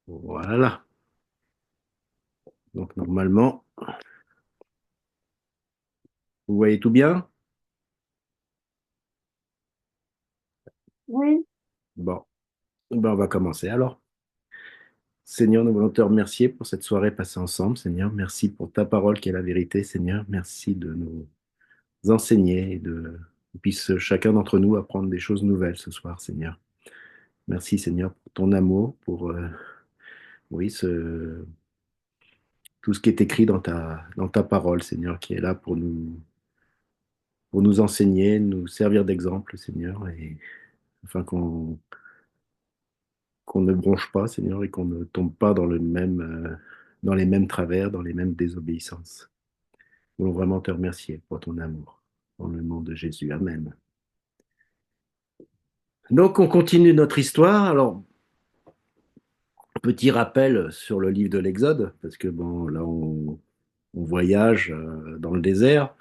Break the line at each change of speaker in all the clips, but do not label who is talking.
Voilà. Donc normalement, vous voyez tout bien?
Oui,
Bon, ben, on va commencer alors. Seigneur, nous voulons te remercier pour cette soirée passée ensemble, Seigneur. Merci pour ta parole qui est la vérité, Seigneur. Merci de nous enseigner et de qu'on puisse chacun d'entre nous apprendre des choses nouvelles ce soir, Seigneur. Merci, Seigneur, pour ton amour, pour oui, tout ce qui est écrit dans ta parole, Seigneur, qui est là pour nous enseigner, nous servir d'exemple, Seigneur, et afin qu'on ne bronche pas, Seigneur, et qu'on ne tombe pas dans les mêmes travers, dans les mêmes désobéissances. Nous voulons vraiment te remercier pour ton amour. Dans le nom de Jésus. Amen. Donc, on continue notre histoire. Alors, petit rappel sur le livre de l'Exode, parce que bon, là, on voyage dans le désert.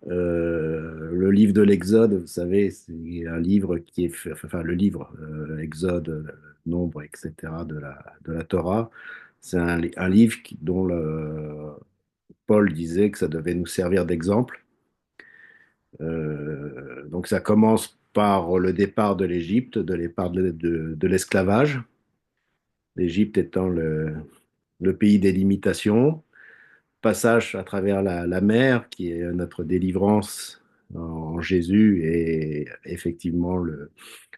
Le livre de l'Exode, vous savez, c'est un livre qui est fait, enfin, le livre, Exode, Nombre, etc., de la Torah. C'est un livre dont Paul disait que ça devait nous servir d'exemple. Donc ça commence par le départ de l'Égypte, de départ de l'esclavage, l'Égypte étant le pays des limitations, passage à travers la mer qui est notre délivrance en Jésus et effectivement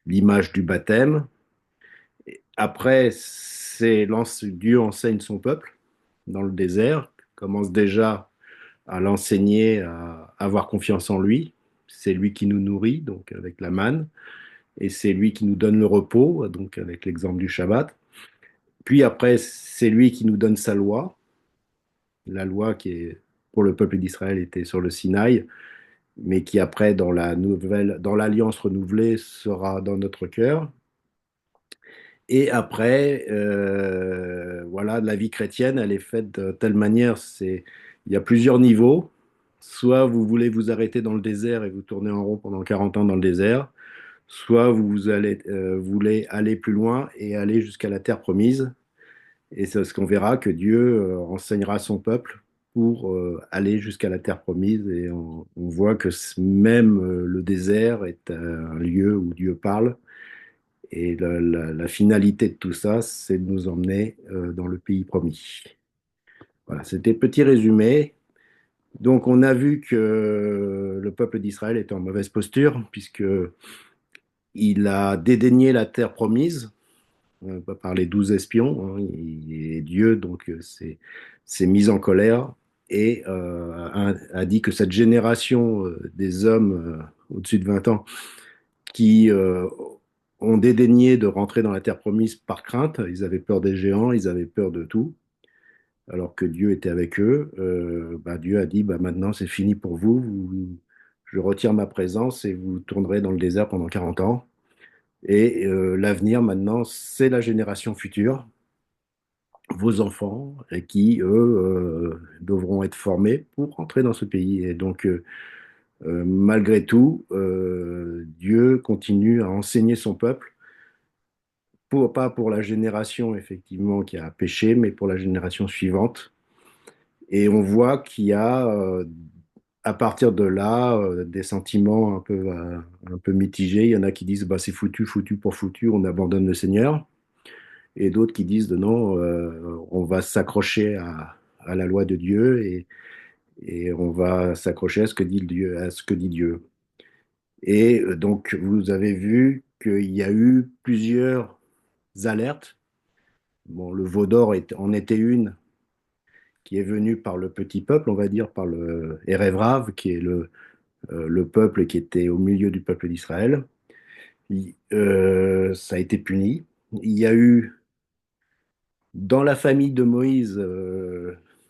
l'image du baptême. Après, Dieu enseigne son peuple dans le désert, commence déjà à l'enseigner, à avoir confiance en lui. C'est lui qui nous nourrit, donc avec la manne, et c'est lui qui nous donne le repos, donc avec l'exemple du Shabbat. Puis après, c'est lui qui nous donne sa loi, la loi qui est pour le peuple d'Israël était sur le Sinaï, mais qui après, dans l'alliance renouvelée, sera dans notre cœur. Et après, voilà, la vie chrétienne, elle est faite de telle manière, il y a plusieurs niveaux. Soit vous voulez vous arrêter dans le désert et vous tournez en rond pendant 40 ans dans le désert, soit voulez aller plus loin et aller jusqu'à la terre promise. Et c'est ce qu'on verra que Dieu enseignera son peuple pour aller jusqu'à la terre promise. Et on voit que même le désert est un lieu où Dieu parle et la finalité de tout ça, c'est de nous emmener dans le pays promis. Voilà, c'était petit résumé. Donc, on a vu que le peuple d'Israël était en mauvaise posture, puisque il a dédaigné la terre promise par les 12 espions. Hein, et Dieu donc s'est mis en colère et a dit que cette génération des hommes au-dessus de 20 ans qui ont dédaigné de rentrer dans la terre promise par crainte. Ils avaient peur des géants, ils avaient peur de tout, alors que Dieu était avec eux. Bah, Dieu a dit, bah, maintenant c'est fini pour vous. Je retire ma présence et vous tournerez dans le désert pendant 40 ans. Et l'avenir maintenant, c'est la génération future, vos enfants, et qui, eux, devront être formés pour rentrer dans ce pays. Et donc, malgré tout, Dieu continue à enseigner son peuple pas pour la génération effectivement qui a péché, mais pour la génération suivante. Et on voit qu'il y a à partir de là des sentiments un peu mitigés. Il y en a qui disent bah, c'est foutu, foutu pour foutu, on abandonne le Seigneur. Et d'autres qui disent de non, on va s'accrocher à la loi de Dieu et on va s'accrocher à ce que dit Dieu, à ce que dit Dieu. Et donc vous avez vu qu'il y a eu plusieurs alertes. Bon, le veau d'or en était une qui est venue par le petit peuple, on va dire, par le Erevrav, qui est le peuple qui était au milieu du peuple d'Israël. Ça a été puni. Il y a eu dans la famille de Moïse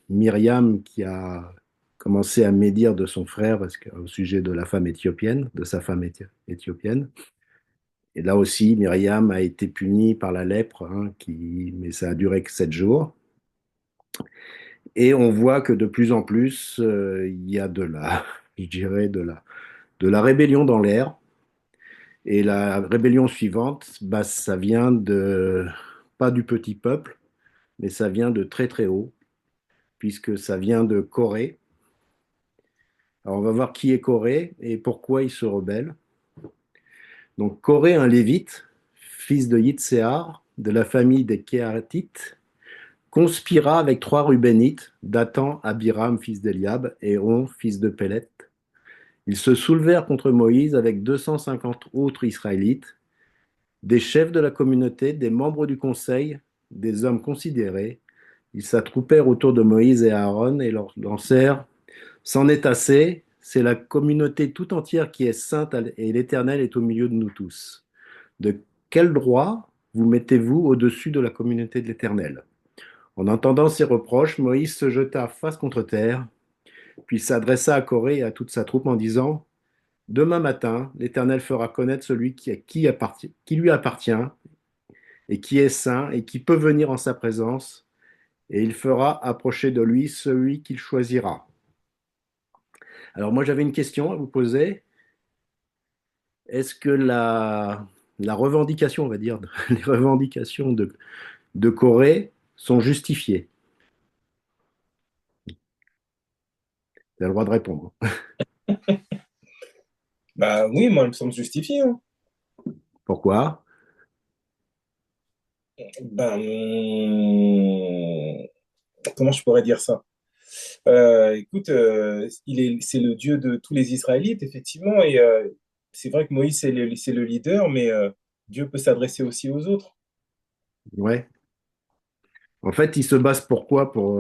Myriam qui a commencé à médire de son frère au sujet de la femme éthiopienne, de sa femme éthiopienne. Et là aussi, Myriam a été punie par la lèpre, hein, mais ça a duré que 7 jours. Et on voit que de plus en plus, il y a je dirais, de la rébellion dans l'air. Et la rébellion suivante, bah, ça vient pas du petit peuple, mais ça vient de très très haut, puisque ça vient de Corée. Alors on va voir qui est Corée et pourquoi il se rebelle. Donc Corée, un lévite, fils de Yitzéar, de la famille des Kéhatites, conspira avec trois Rubénites, Dathan, Abiram, fils d'Eliab, et On, fils de Pélet. Ils se soulevèrent contre Moïse avec 250 autres Israélites, des chefs de la communauté, des membres du conseil, des hommes considérés. Ils s'attroupèrent autour de Moïse et Aaron et leur lancèrent: C'en est assez, c'est la communauté tout entière qui est sainte et l'Éternel est au milieu de nous tous. De quel droit vous mettez-vous au-dessus de la communauté de l'Éternel? En entendant ces reproches, Moïse se jeta face contre terre, puis s'adressa à Corée et à toute sa troupe en disant: Demain matin, l'Éternel fera connaître celui qui lui appartient et qui est saint et qui peut venir en sa présence, et il fera approcher de lui celui qu'il choisira. Alors moi j'avais une question à vous poser. Est-ce que la revendication, on va dire, les revendications de Corée sont justifiées? Vous avez le droit de répondre.
Bah oui, moi, il me semble justifié, hein.
Pourquoi?
Ben, comment je pourrais dire ça? Écoute, c'est le Dieu de tous les Israélites, effectivement, et c'est vrai que Moïse, c'est le leader, mais Dieu peut s'adresser aussi aux autres.
Ouais. En fait, il se base pourquoi pour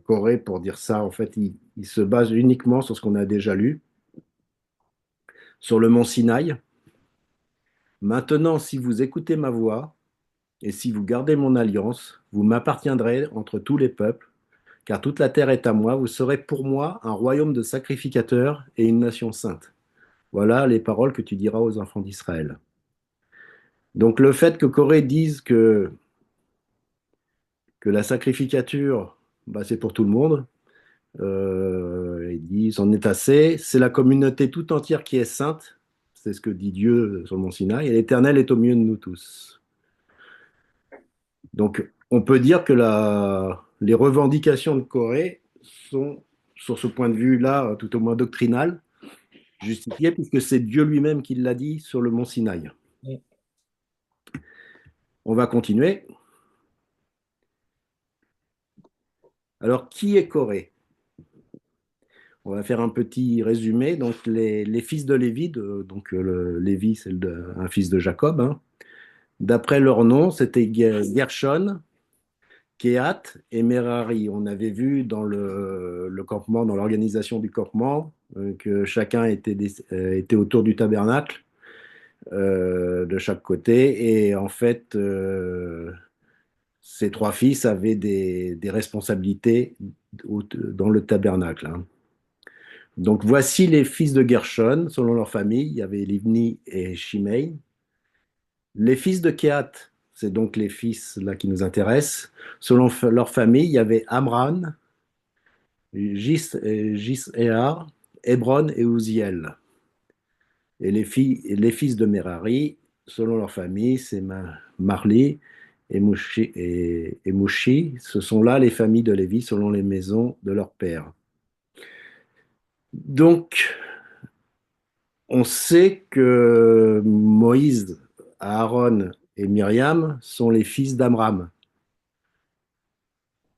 Corée pour dire ça? En fait, il se base uniquement sur ce qu'on a déjà lu, sur le mont Sinaï. Maintenant, si vous écoutez ma voix et si vous gardez mon alliance, vous m'appartiendrez entre tous les peuples, car toute la terre est à moi. Vous serez pour moi un royaume de sacrificateurs et une nation sainte. Voilà les paroles que tu diras aux enfants d'Israël. Donc le fait que Corée dise que la sacrificature, bah, c'est pour tout le monde, ils disent on est assez, c'est la communauté tout entière qui est sainte, c'est ce que dit Dieu sur le mont Sinaï, et l'Éternel est au milieu de nous tous. Donc on peut dire que les revendications de Corée sont, sur ce point de vue-là, tout au moins doctrinal, justifiées, puisque c'est Dieu lui-même qui l'a dit sur le mont Sinaï. On va continuer. Alors, qui est Corée? On va faire un petit résumé. Donc, les fils de Lévi, donc Lévi, c'est un fils de Jacob, hein. D'après leur nom, c'était Gershon, Kehat et Merari. On avait vu dans le campement, dans l'organisation du campement, que chacun était autour du tabernacle de chaque côté. Et en fait, ces trois fils avaient des responsabilités dans le tabernacle, hein. Donc voici les fils de Gershon, selon leur famille. Il y avait Livni et Shimei. Les fils de Kehat, c'est donc les fils là qui nous intéressent. Selon leur famille, il y avait Amran, Jish'éar, Hébron et Uziel. Et les fils de Merari, selon leur famille, c'est Marli et Mushi. Ce sont là les familles de Lévi selon les maisons de leur père. Donc, on sait que Moïse, Aaron et Myriam sont les fils d'Amram.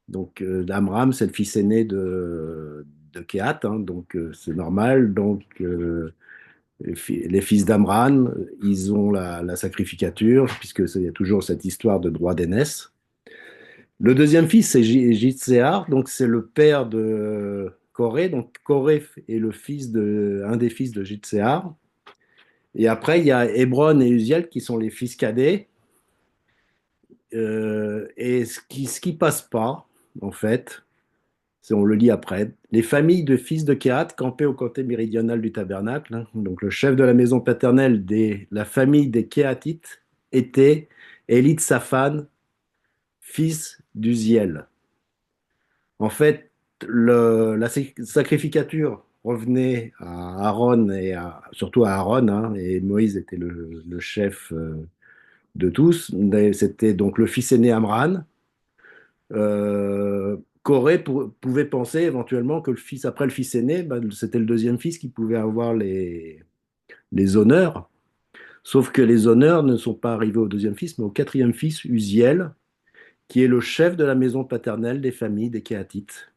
Donc, Amram, c'est le fils aîné de Kehat, hein, donc c'est normal. Donc, les fils d'Amram, ils ont la sacrificature, puisque il y a toujours cette histoire de droit d'aînesse. Le deuxième fils, c'est Jitséar, donc c'est le père de Corée. Donc, Corée est un des fils de Jitséar. Et après, il y a Hébron et Uziel qui sont les fils cadets. Et ce qui passe pas, en fait, on le lit après. Les familles de fils de Kehat campaient au côté méridional du tabernacle, hein. Donc le chef de la maison paternelle de la famille des Kéhatites était Élitsaphan, fils d'Uziel. En fait, la sacrificature revenait à Aaron et surtout à Aaron, hein, et Moïse était le chef de tous. C'était donc le fils aîné Amran. Corée pouvait penser éventuellement que le fils, après le fils aîné, bah, c'était le deuxième fils qui pouvait avoir les honneurs. Sauf que les honneurs ne sont pas arrivés au deuxième fils, mais au quatrième fils, Uziel, qui est le chef de la maison paternelle des familles des Kéatites.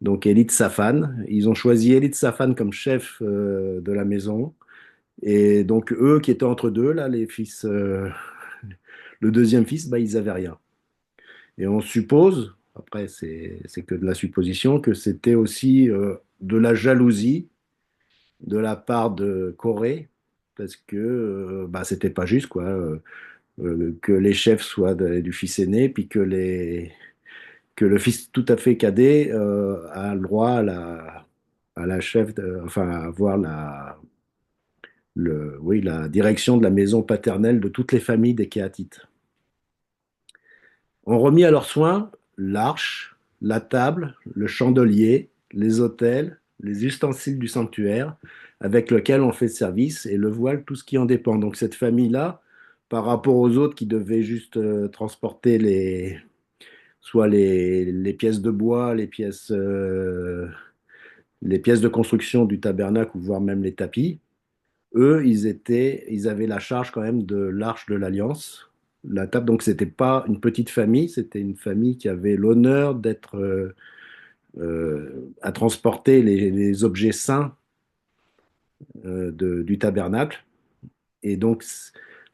Donc Élite Safan. Ils ont choisi Élite Safan comme chef de la maison. Et donc eux qui étaient entre deux, là, les fils, le deuxième fils, bah, ils avaient rien. Et on suppose, après c'est que de la supposition, que c'était aussi de la jalousie de la part de Corée, parce que bah, c'était pas juste, quoi, que les chefs soient du fils aîné, puis que le fils tout à fait cadet a le droit à la chef, enfin à avoir oui, la direction de la maison paternelle de toutes les familles des Kéatites. On remis à leurs soins l'arche, la table, le chandelier, les autels, les ustensiles du sanctuaire avec lequel on fait service et le voile, tout ce qui en dépend. Donc cette famille-là, par rapport aux autres qui devaient juste transporter soit les pièces de bois, les pièces de construction du tabernacle, ou voire même les tapis, eux, ils avaient la charge quand même de l'Arche de l'Alliance. La table, donc, c'était pas une petite famille, c'était une famille qui avait l'honneur d'être à transporter les objets saints du tabernacle. Et donc,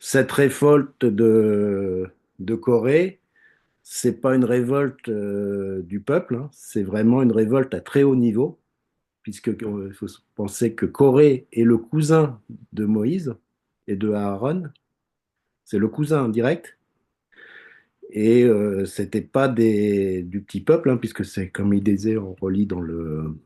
cette révolte de Corée, c'est pas une révolte du peuple, hein, c'est vraiment une révolte à très haut niveau, puisque il faut penser que Corée est le cousin de Moïse et de Aaron. C'est le cousin direct. Et c'était pas du petit peuple, hein, puisque c'est comme il disait, on relit dans le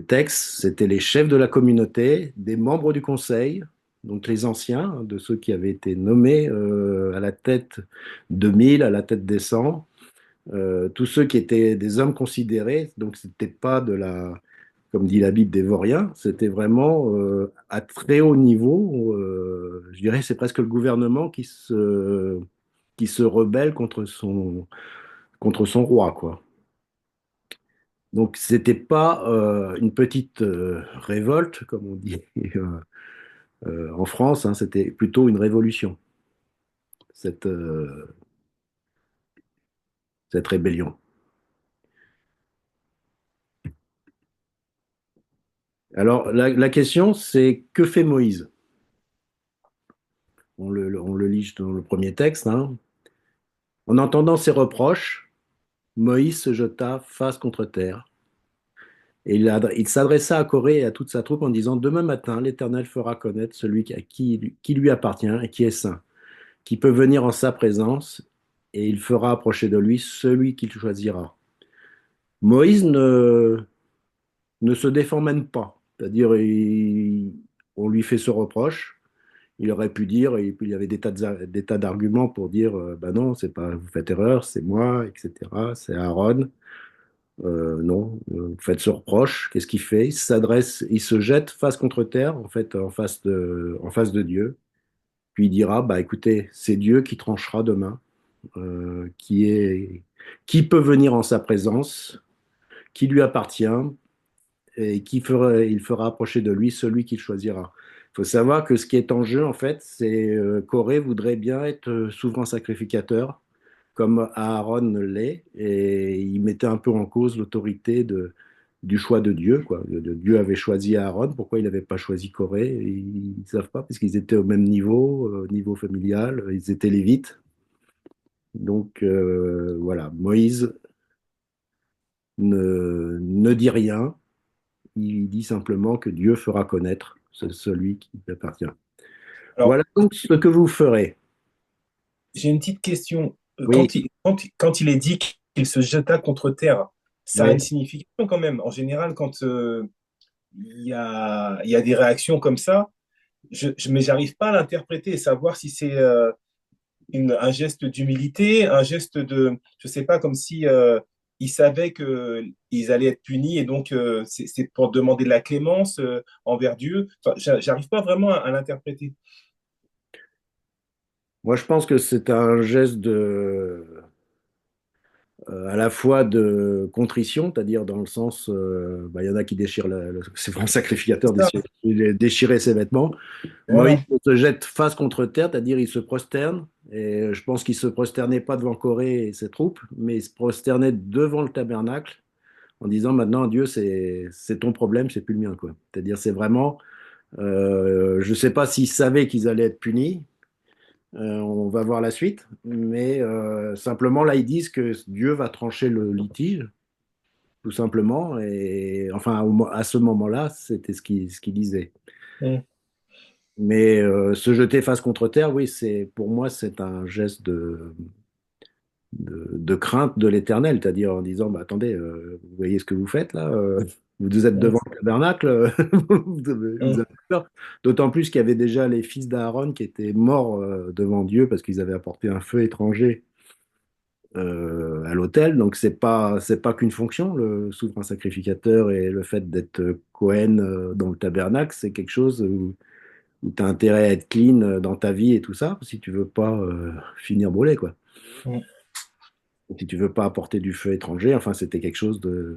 texte, c'était les chefs de la communauté, des membres du conseil, donc les anciens, hein, de ceux qui avaient été nommés à la tête de 1000, à la tête des 100, tous ceux qui étaient des hommes considérés, donc c'était pas de la, comme dit la Bible, des vauriens, c'était vraiment à très haut niveau, je dirais c'est presque le gouvernement qui se rebelle contre son roi, quoi. Donc c'était pas une petite révolte, comme on dit en France, hein, c'était plutôt une révolution, cette, euh, cette rébellion. Alors la question, c'est que fait Moïse? On le lit dans le premier texte, hein. En entendant ces reproches, Moïse se jeta face contre terre. Et il s'adressa à Corée et à toute sa troupe en disant, demain matin, l'Éternel fera connaître celui qui lui appartient et qui est saint, qui peut venir en sa présence, et il fera approcher de lui celui qu'il choisira. Moïse ne se défend même pas, c'est-à-dire on lui fait ce reproche. Il aurait pu dire, et puis il y avait des tas d'arguments pour dire, ben non, c'est pas, vous faites erreur, c'est moi, etc. C'est Aaron. Non, vous faites ce reproche. Qu'est-ce qu'il fait? Il s'adresse, il se jette face contre terre, en fait, en face de Dieu. Puis il dira, bah écoutez, c'est Dieu qui tranchera demain, qui peut venir en sa présence, qui lui appartient, et il fera approcher de lui celui qu'il choisira. Il faut savoir que ce qui est en jeu, en fait, c'est Corée voudrait bien être souverain sacrificateur, comme Aaron l'est, et il mettait un peu en cause l'autorité du choix de Dieu, quoi. Dieu avait choisi Aaron, pourquoi il n'avait pas choisi Corée? Ils ne savent pas, parce qu'ils étaient au même niveau, niveau familial, ils étaient lévites. Donc voilà, Moïse ne dit rien, il dit simplement que Dieu fera connaître celui qui lui appartient.
Alors,
Voilà donc ce que vous ferez.
j'ai une petite question.
Oui,
Quand il est dit qu'il se jeta contre terre, ça a une
oui.
signification quand même. En général, quand il y a des réactions comme ça, mais j'arrive pas à l'interpréter et savoir si c'est un geste d'humilité, un geste de, je sais pas, comme si ils savaient que ils allaient être punis et donc c'est pour demander de la clémence envers Dieu. Enfin, j'arrive pas vraiment à l'interpréter.
Moi, je pense que c'est un geste de... à la fois de contrition, c'est-à-dire dans le sens, bah, il y en a qui déchirent, c'est vraiment sacrificateur
C'est ça.
déchirer ses vêtements. Moïse
Voilà.
se jette face contre terre, c'est-à-dire il se prosterne. Et je pense qu'il se prosternait pas devant Corée et ses troupes, mais il se prosternait devant le tabernacle en disant maintenant, Dieu, c'est ton problème, c'est plus le mien, quoi. C'est-à-dire, c'est vraiment, je sais pas s'ils savaient qu'ils allaient être punis. On va voir la suite, mais simplement là, ils disent que Dieu va trancher le litige, tout simplement. Et enfin, à ce moment-là, c'était ce qu'il disait.
Mm.
Mais se jeter face contre terre, oui, pour moi, c'est un geste de crainte de l'Éternel, c'est-à-dire en disant, bah, attendez, vous voyez ce que vous faites là, vous êtes
Mm.
devant le tabernacle, vous
Mm.
avez peur. D'autant plus qu'il y avait déjà les fils d'Aaron qui étaient morts devant Dieu parce qu'ils avaient apporté un feu étranger à l'autel. Donc c'est pas qu'une fonction, le souverain sacrificateur et le fait d'être Cohen dans le tabernacle, c'est quelque chose où tu as intérêt à être clean dans ta vie et tout ça, si tu veux pas finir brûlé, quoi.
Mm.
Si tu veux pas apporter du feu étranger, enfin, c'était quelque chose de.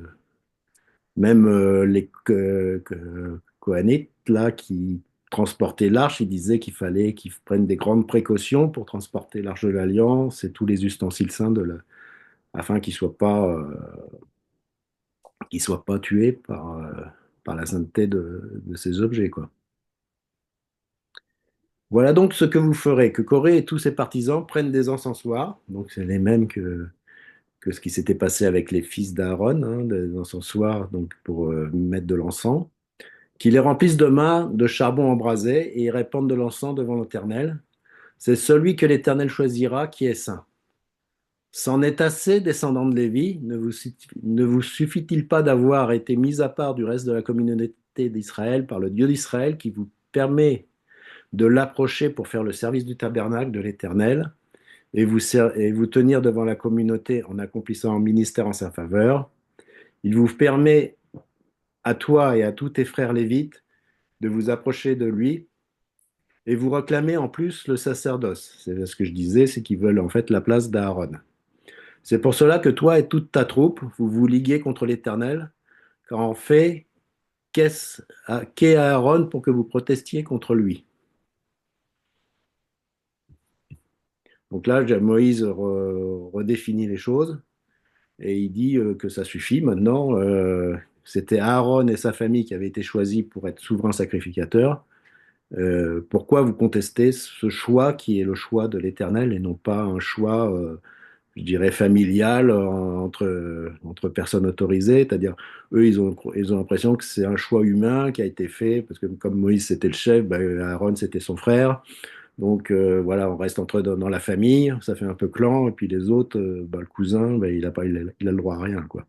Même les Kohanétes, là, qui transportaient l'arche, ils disaient qu'il fallait qu'ils prennent des grandes précautions pour transporter l'arche de l'Alliance et tous les ustensiles saints afin qu'ils soient pas tués par la sainteté de ces objets, quoi. Voilà donc ce que vous ferez, que Corée et tous ses partisans prennent des encensoirs, donc c'est les mêmes que ce qui s'était passé avec les fils d'Aaron, hein, des encensoirs donc pour mettre de l'encens, qu'ils les remplissent de main de charbon embrasé et y répandent de l'encens devant l'Éternel. C'est celui que l'Éternel choisira qui est saint. C'en est assez, descendants de Lévi, ne vous suffit-il pas d'avoir été mis à part du reste de la communauté d'Israël par le Dieu d'Israël qui vous permet de l'approcher pour faire le service du tabernacle de l'Éternel et vous tenir devant la communauté en accomplissant un ministère en sa faveur. Il vous permet à toi et à tous tes frères lévites de vous approcher de lui et vous réclamer en plus le sacerdoce. C'est ce que je disais, c'est qu'ils veulent en fait la place d'Aaron. C'est pour cela que toi et toute ta troupe, vous vous liguez contre l'Éternel, car en fait, qu'est Aaron pour que vous protestiez contre lui. Donc là, Moïse redéfinit les choses et il dit que ça suffit maintenant. C'était Aaron et sa famille qui avaient été choisis pour être souverains sacrificateurs. Pourquoi vous contestez ce choix qui est le choix de l'Éternel et non pas un choix, je dirais, familial entre personnes autorisées? C'est-à-dire, eux, ils ont l'impression que c'est un choix humain qui a été fait, parce que comme Moïse c'était le chef, ben, Aaron c'était son frère. Donc voilà, on reste dans la famille, ça fait un peu clan, et puis les autres, ben, le cousin, ben, il a le droit à rien, quoi.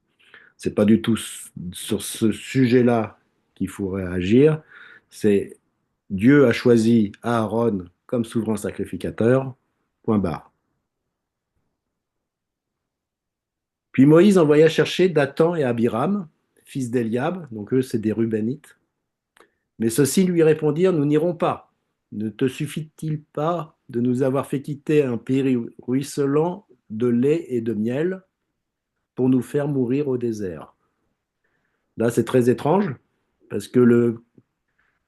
C'est pas du tout sur ce sujet-là qu'il faut réagir. C'est Dieu a choisi Aaron comme souverain sacrificateur, point barre. Puis Moïse envoya chercher Dathan et Abiram, fils d'Eliab, donc eux c'est des Rubénites. Mais ceux-ci lui répondirent, nous n'irons pas. Ne te suffit-il pas de nous avoir fait quitter un pays ruisselant de lait et de miel pour nous faire mourir au désert? Là, c'est très étrange, parce que le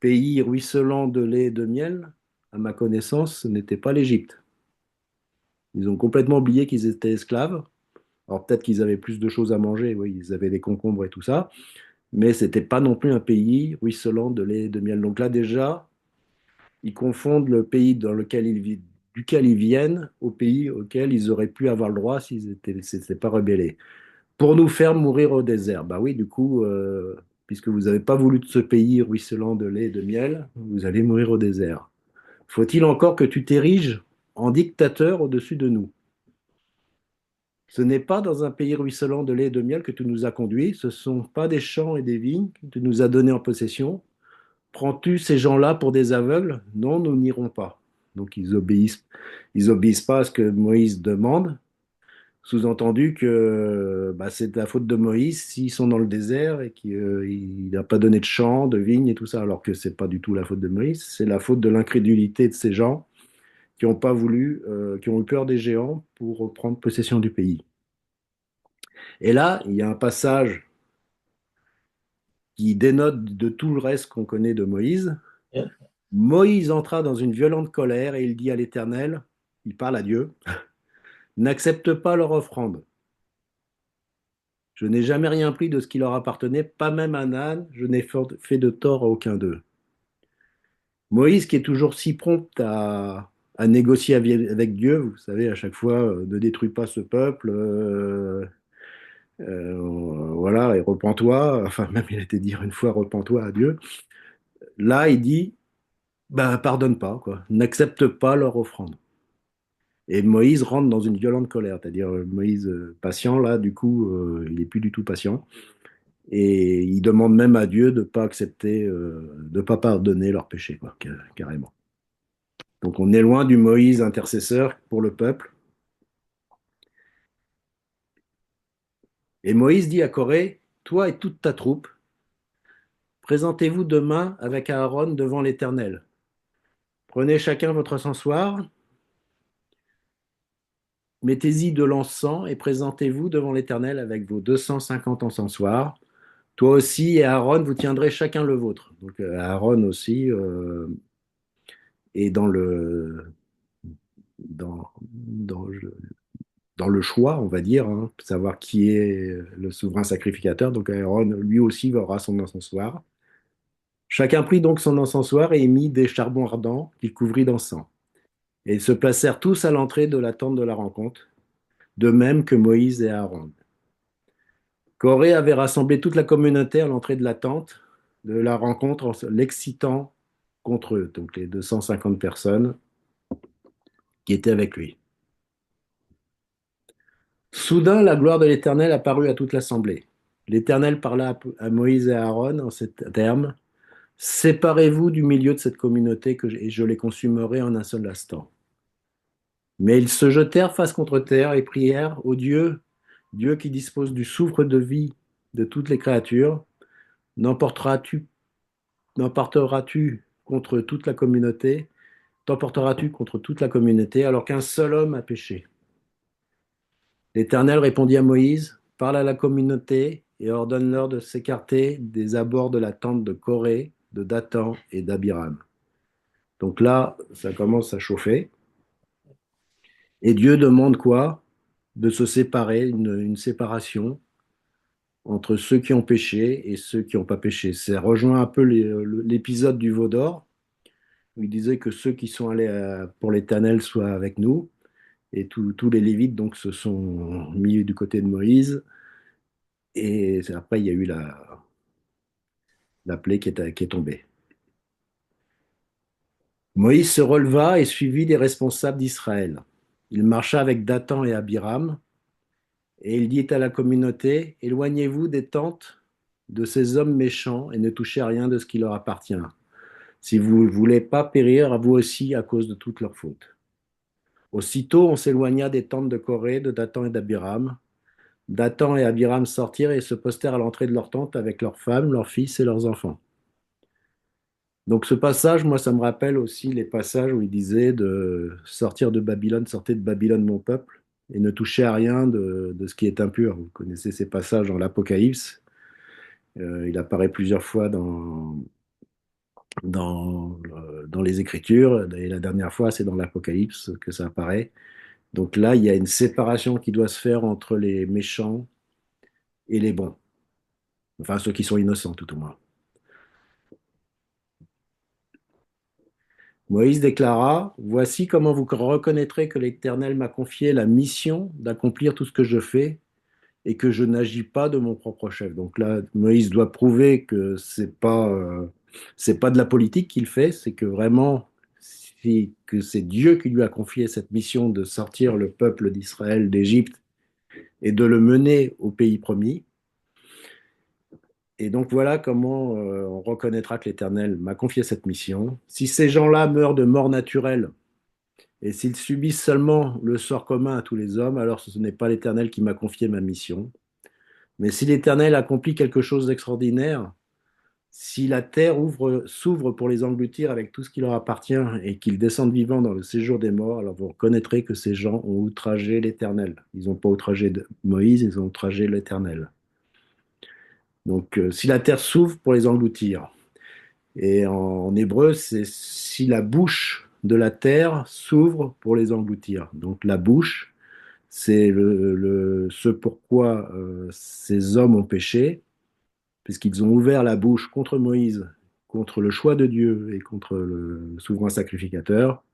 pays ruisselant de lait et de miel, à ma connaissance, ce n'était pas l'Égypte. Ils ont complètement oublié qu'ils étaient esclaves. Alors peut-être qu'ils avaient plus de choses à manger, oui, ils avaient des concombres et tout ça, mais c'était pas non plus un pays ruisselant de lait et de miel. Donc là déjà, ils confondent le pays dans lequel ils vivent, duquel ils viennent, au pays auquel ils auraient pu avoir le droit s'étaient pas rebellés. Pour nous faire mourir au désert. Bah oui, du coup, puisque vous n'avez pas voulu de ce pays ruisselant de lait et de miel, vous allez mourir au désert. Faut-il encore que tu t'ériges en dictateur au-dessus de nous? Ce n'est pas dans un pays ruisselant de lait et de miel que tu nous as conduits, ce ne sont pas des champs et des vignes que tu nous as donnés en possession. Prends-tu ces gens-là pour des aveugles? Non, nous n'irons pas. Donc ils obéissent pas à ce que Moïse demande. Sous-entendu que bah, c'est de la faute de Moïse s'ils sont dans le désert et qu'il n'a pas donné de champs, de vignes et tout ça, alors que c'est pas du tout la faute de Moïse, c'est la faute de l'incrédulité de ces gens qui ont pas voulu, qui ont eu peur des géants pour prendre possession du pays. Et là, il y a un passage qui dénote de tout le reste qu'on connaît de Moïse. Moïse entra dans une violente colère et il dit à l'Éternel, il parle à Dieu, n'accepte pas leur offrande. Je n'ai jamais rien pris de ce qui leur appartenait, pas même un âne, je n'ai fait de tort à aucun d'eux. Moïse, qui est toujours si prompt à négocier avec Dieu, vous savez, à chaque fois, ne détruis pas ce peuple, voilà, et repens-toi. Enfin, même il a été dire une fois, repens-toi à Dieu. Là, il dit, bah, pardonne pas, quoi. N'accepte pas leur offrande. Et Moïse rentre dans une violente colère, c'est-à-dire Moïse patient, là, du coup, il n'est plus du tout patient. Et il demande même à Dieu de ne pas accepter, de ne pas pardonner leurs péchés, quoi, carrément. Donc on est loin du Moïse intercesseur pour le peuple. Et Moïse dit à Corée, toi et toute ta troupe, présentez-vous demain avec Aaron devant l'Éternel. Prenez chacun votre encensoir, mettez-y de l'encens et présentez-vous devant l'Éternel avec vos 250 encensoirs. Toi aussi et Aaron, vous tiendrez chacun le vôtre. Donc Aaron aussi est dans le choix, on va dire, hein, savoir qui est le souverain sacrificateur. Donc Aaron, lui aussi, aura son encensoir. Chacun prit donc son encensoir et y mit des charbons ardents qu'il couvrit d'encens. Et ils se placèrent tous à l'entrée de la tente de la rencontre, de même que Moïse et Aaron. Corée avait rassemblé toute la communauté à l'entrée de la tente de la rencontre en l'excitant contre eux, donc les 250 personnes qui étaient avec lui. Soudain, la gloire de l'Éternel apparut à toute l'assemblée. L'Éternel parla à Moïse et à Aaron en ces termes: séparez-vous du milieu de cette communauté et je les consumerai en un seul instant. Mais ils se jetèrent face contre terre et prièrent au Dieu, Dieu qui dispose du souffle de vie de toutes les créatures. N'emporteras-tu n'emporteras-tu contre toute la communauté T'emporteras-tu contre toute la communauté alors qu'un seul homme a péché? L'Éternel répondit à Moïse, parle à la communauté et ordonne-leur de s'écarter des abords de la tente de Corée, de Dathan et d'Abiram. Donc là, ça commence à chauffer. Et Dieu demande quoi? De se séparer, une séparation entre ceux qui ont péché et ceux qui n'ont pas péché. Ça rejoint un peu l'épisode du veau d'or, où il disait que ceux qui sont allés pour l'Éternel soient avec nous. Et tous les Lévites donc se sont mis du côté de Moïse. Et après, il y a eu la plaie qui est tombée. Moïse se releva et suivit les responsables d'Israël. Il marcha avec Dathan et Abiram, et il dit à la communauté, éloignez-vous des tentes de ces hommes méchants et ne touchez à rien de ce qui leur appartient, si vous ne voulez pas périr à vous aussi à cause de toutes leurs fautes. Aussitôt, on s'éloigna des tentes de Corée, de Dathan et d'Abiram. Dathan et Abiram sortirent et se postèrent à l'entrée de leur tente avec leurs femmes, leurs fils et leurs enfants. Donc ce passage, moi, ça me rappelle aussi les passages où il disait de sortir de Babylone, sortez de Babylone, mon peuple, et ne touchez à rien de ce qui est impur. Vous connaissez ces passages dans l'Apocalypse. Il apparaît plusieurs fois dans les Écritures, et la dernière fois, c'est dans l'Apocalypse que ça apparaît. Donc là, il y a une séparation qui doit se faire entre les méchants et les bons. Enfin, ceux qui sont innocents, tout au moins. Moïse déclara, voici comment vous reconnaîtrez que l'Éternel m'a confié la mission d'accomplir tout ce que je fais et que je n'agis pas de mon propre chef. Donc là, Moïse doit prouver que c'est pas de la politique qu'il fait, c'est que vraiment, que c'est Dieu qui lui a confié cette mission de sortir le peuple d'Israël d'Égypte et de le mener au pays promis. Et donc voilà comment on reconnaîtra que l'Éternel m'a confié cette mission. Si ces gens-là meurent de mort naturelle, et s'ils subissent seulement le sort commun à tous les hommes, alors ce n'est pas l'Éternel qui m'a confié ma mission. Mais si l'Éternel accomplit quelque chose d'extraordinaire, Si la terre s'ouvre pour les engloutir avec tout ce qui leur appartient et qu'ils descendent vivants dans le séjour des morts, alors vous reconnaîtrez que ces gens ont outragé l'Éternel. Ils n'ont pas outragé Moïse, ils ont outragé l'Éternel. Donc, si la terre s'ouvre pour les engloutir, et en hébreu, c'est si la bouche de la terre s'ouvre pour les engloutir. Donc, la bouche, c'est ce pourquoi ces hommes ont péché, puisqu'ils ont ouvert la bouche contre Moïse, contre le choix de Dieu et contre le souverain sacrificateur.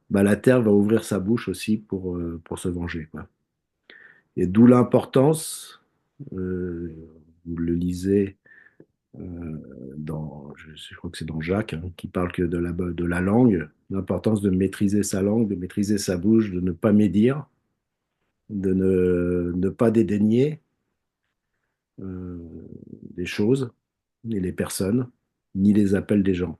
Bah, la terre va ouvrir sa bouche aussi pour se venger, quoi. Et d'où l'importance, vous le lisez je crois que c'est dans Jacques, hein, qui parle que de la langue, l'importance de maîtriser sa langue, de maîtriser sa bouche, de ne pas médire, de ne pas dédaigner euh, les choses, ni les personnes, ni les appels des gens.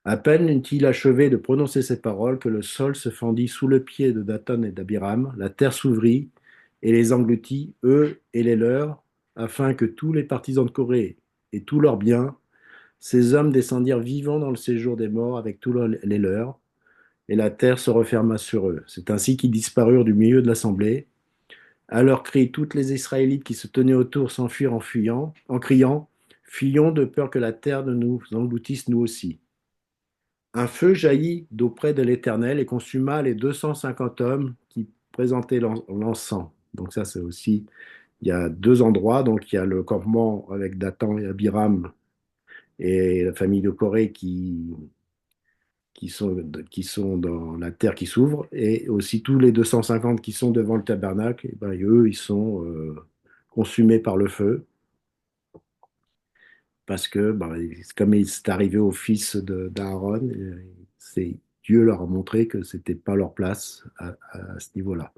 À peine eut-il achevé de prononcer ces paroles que le sol se fendit sous le pied de Dathan et d'Abiram, la terre s'ouvrit et les engloutit, eux et les leurs, afin que tous les partisans de Corée et tous leurs biens, ces hommes descendirent vivants dans le séjour des morts avec tous les leurs, et la terre se referma sur eux. C'est ainsi qu'ils disparurent du milieu de l'assemblée. À leur cri, toutes les Israélites qui se tenaient autour s'enfuirent en criant, fuyons de peur que la terre ne nous engloutisse nous aussi. Un feu jaillit d'auprès de l'Éternel et consuma les 250 hommes qui présentaient l'encens. Donc ça, c'est aussi, il y a deux endroits. Donc il y a le campement avec Dathan et Abiram et la famille de Corée qui sont dans la terre qui s'ouvre, et aussi tous les 250 qui sont devant le tabernacle, et ben, eux, ils sont consumés par le feu, parce que ben, comme c'est arrivé au fils d'Aaron, c'est Dieu leur a montré que c'était pas leur place à ce niveau-là.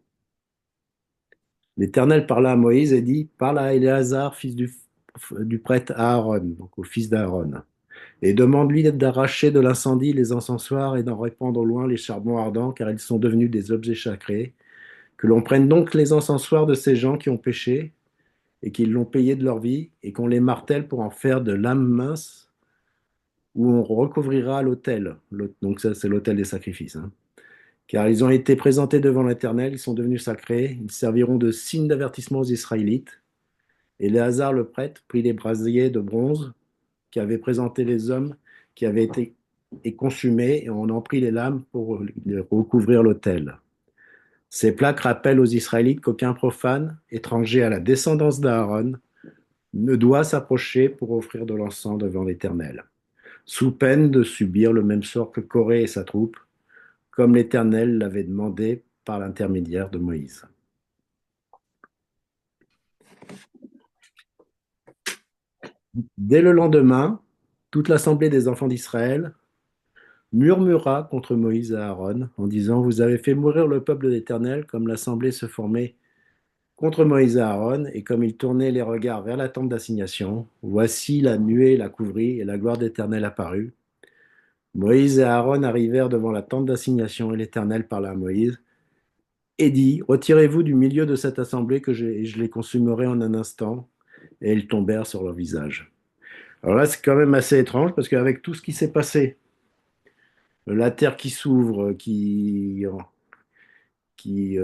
L'Éternel parla à Moïse et dit, parle à Éléazar, fils du prêtre Aaron, donc au fils d'Aaron, et demande-lui d'arracher de l'incendie les encensoirs et d'en répandre au loin les charbons ardents, car ils sont devenus des objets sacrés. Que l'on prenne donc les encensoirs de ces gens qui ont péché et qui l'ont payé de leur vie, et qu'on les martèle pour en faire de lames minces, où on recouvrira l'autel. Donc ça, c'est l'autel des sacrifices, hein. Car ils ont été présentés devant l'Éternel, ils sont devenus sacrés, ils serviront de signe d'avertissement aux Israélites. Et Léazar le prêtre prit les brasiers de bronze qui avaient présenté les hommes qui avaient été et consumés, et on en prit les lames pour recouvrir l'autel. Ces plaques rappellent aux Israélites qu'aucun profane, étranger à la descendance d'Aaron, ne doit s'approcher pour offrir de l'encens devant l'Éternel, sous peine de subir le même sort que Corée et sa troupe, comme l'Éternel l'avait demandé par l'intermédiaire de Moïse. Dès le lendemain, toute l'assemblée des enfants d'Israël murmura contre Moïse et Aaron en disant, vous avez fait mourir le peuple de l'Éternel comme l'assemblée se formait contre Moïse et Aaron, et comme ils tournaient les regards vers la tente d'assignation, voici la nuée la couvrit et la gloire d'Éternel apparut. Moïse et Aaron arrivèrent devant la tente d'assignation et l'Éternel parla à Moïse et dit, retirez-vous du milieu de cette assemblée que je les consumerai en un instant. Et ils tombèrent sur leur visage. Alors là, c'est quand même assez étrange parce qu'avec tout ce qui s'est passé, la terre qui s'ouvre, qui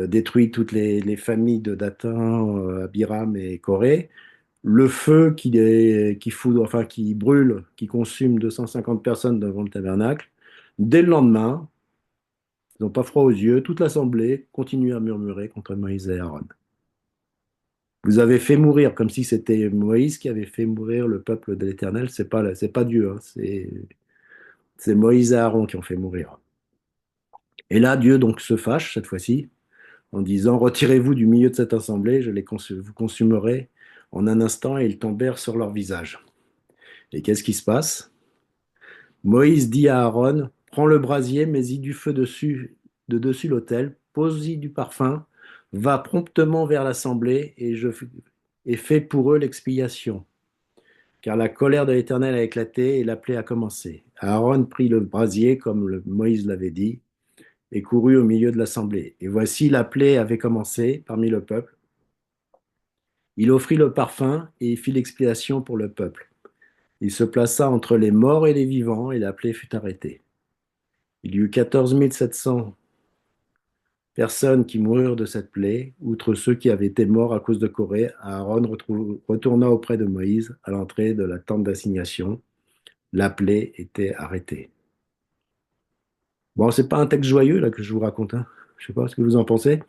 détruit toutes les familles de Dathan, Abiram et Corée, le feu qui fout, enfin, qui brûle, qui consume 250 personnes devant le tabernacle. Dès le lendemain, ils n'ont pas froid aux yeux, toute l'assemblée continue à murmurer contre Moïse et Aaron. Vous avez fait mourir, comme si c'était Moïse qui avait fait mourir le peuple de l'Éternel. C'est pas Dieu, hein, c'est Moïse et Aaron qui ont fait mourir. Et là, Dieu donc se fâche cette fois-ci en disant, retirez-vous du milieu de cette assemblée, vous consumerai en un instant, et ils tombèrent sur leur visage. Et qu'est-ce qui se passe? Moïse dit à Aaron, prends le brasier, mets-y du feu dessus, de dessus l'autel, pose-y du parfum, va promptement vers l'assemblée et fais pour eux l'expiation. Car la colère de l'Éternel a éclaté et la plaie a commencé. Aaron prit le brasier comme Moïse l'avait dit et courut au milieu de l'assemblée. Et voici la plaie avait commencé parmi le peuple. Il offrit le parfum et fit l'expiation pour le peuple. Il se plaça entre les morts et les vivants, et la plaie fut arrêtée. Il y eut 14 700 personnes qui moururent de cette plaie, outre ceux qui avaient été morts à cause de Corée. Aaron retourna auprès de Moïse à l'entrée de la tente d'assignation. La plaie était arrêtée. Bon, c'est pas un texte joyeux là que je vous raconte, hein. Je sais pas ce que vous en pensez.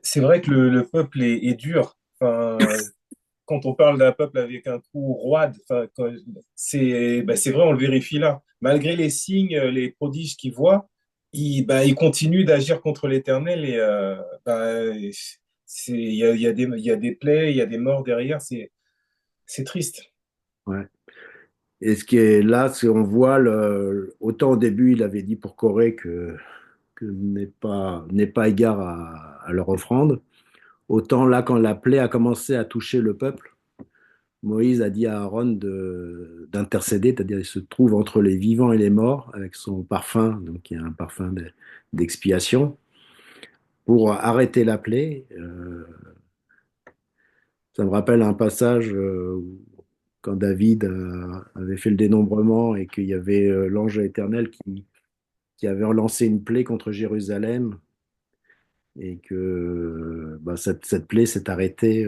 C'est vrai que le peuple est dur. Enfin, quand on parle d'un peuple avec un trou roide, enfin, c'est vrai, on le vérifie là. Malgré les signes, les prodiges qu'il voit, il continue d'agir contre l'Éternel et il y a des plaies, il y a des morts derrière. C'est triste.
Ouais. Et ce qui est là, c'est on voit autant au début il avait dit pour Corée que n'est pas égard à leur offrande. Autant là, quand la plaie a commencé à toucher le peuple, Moïse a dit à Aaron d'intercéder, c'est-à-dire il se trouve entre les vivants et les morts avec son parfum, donc il y a un parfum d'expiation, pour arrêter la plaie. Ça me rappelle un passage où, quand David avait fait le dénombrement et qu'il y avait l'ange éternel qui avait relancé une plaie contre Jérusalem et que bah, cette plaie s'est arrêtée